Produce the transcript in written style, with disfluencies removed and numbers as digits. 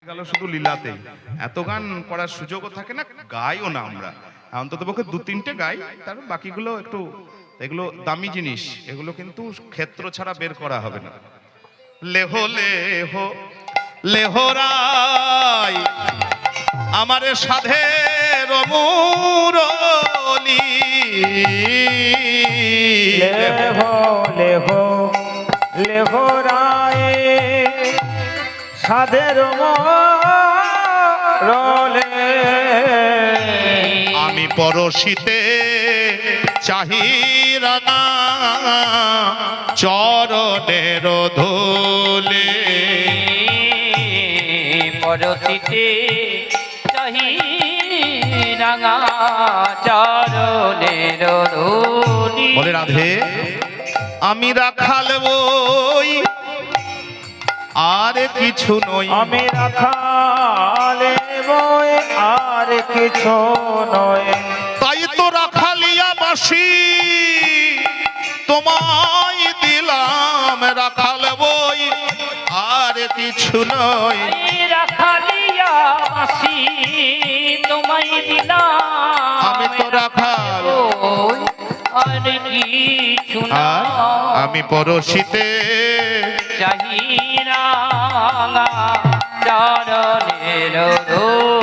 গেল শুধু লীলাতে, এত গান করার সুযোগও থাকে না, গাইও না আমরা। অন্তত পক্ষে দু তিনটে গাই, তার বাকিগুলো একটু, এগুলো দামি জিনিস, এগুলো কিন্তু ক্ষেত্র ছাড়া বের করা হবে না। লেহো লেহো লেহরাই আমার সাধের মুরলি, লেহো লেহো লেহরাই সাধের মোরলে, আমি পরশিতে চাহিরানা চরণের ধুলি, পরশিতে চাহি রাঙা চরণের ধুলি। বলে রাধে আমি রাখাল বই আর কিছু নই, আমি রাখালে বই আর কিছু নয়, তাই তো রাখালিয়া বাসি তোমায় দিলাম, রাখাল বই আর কিছু নয়, রাখালিয়া বাসি তোমায় দিলাম, আমি তো রাখাল আর কিছু আর আমি পরশিতে চাহি রাঙা চরণের ধুলি।